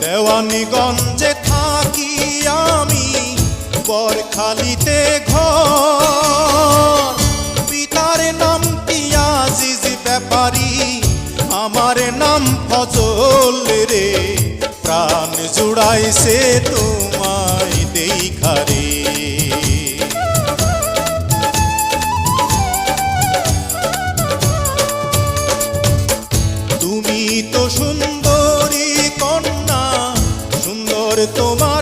দেওয়ানিগঞ্জে থাকি আমি, বরখালিতে ঘর। পিতার নাম আজিজ ব্যাপারী, আমার নাম ফজল রে। প্রাণ জুড়াইছে তোমায় দেখা রে। তুমি তো সুন্দরী কন্যা, সুন্দর তোমার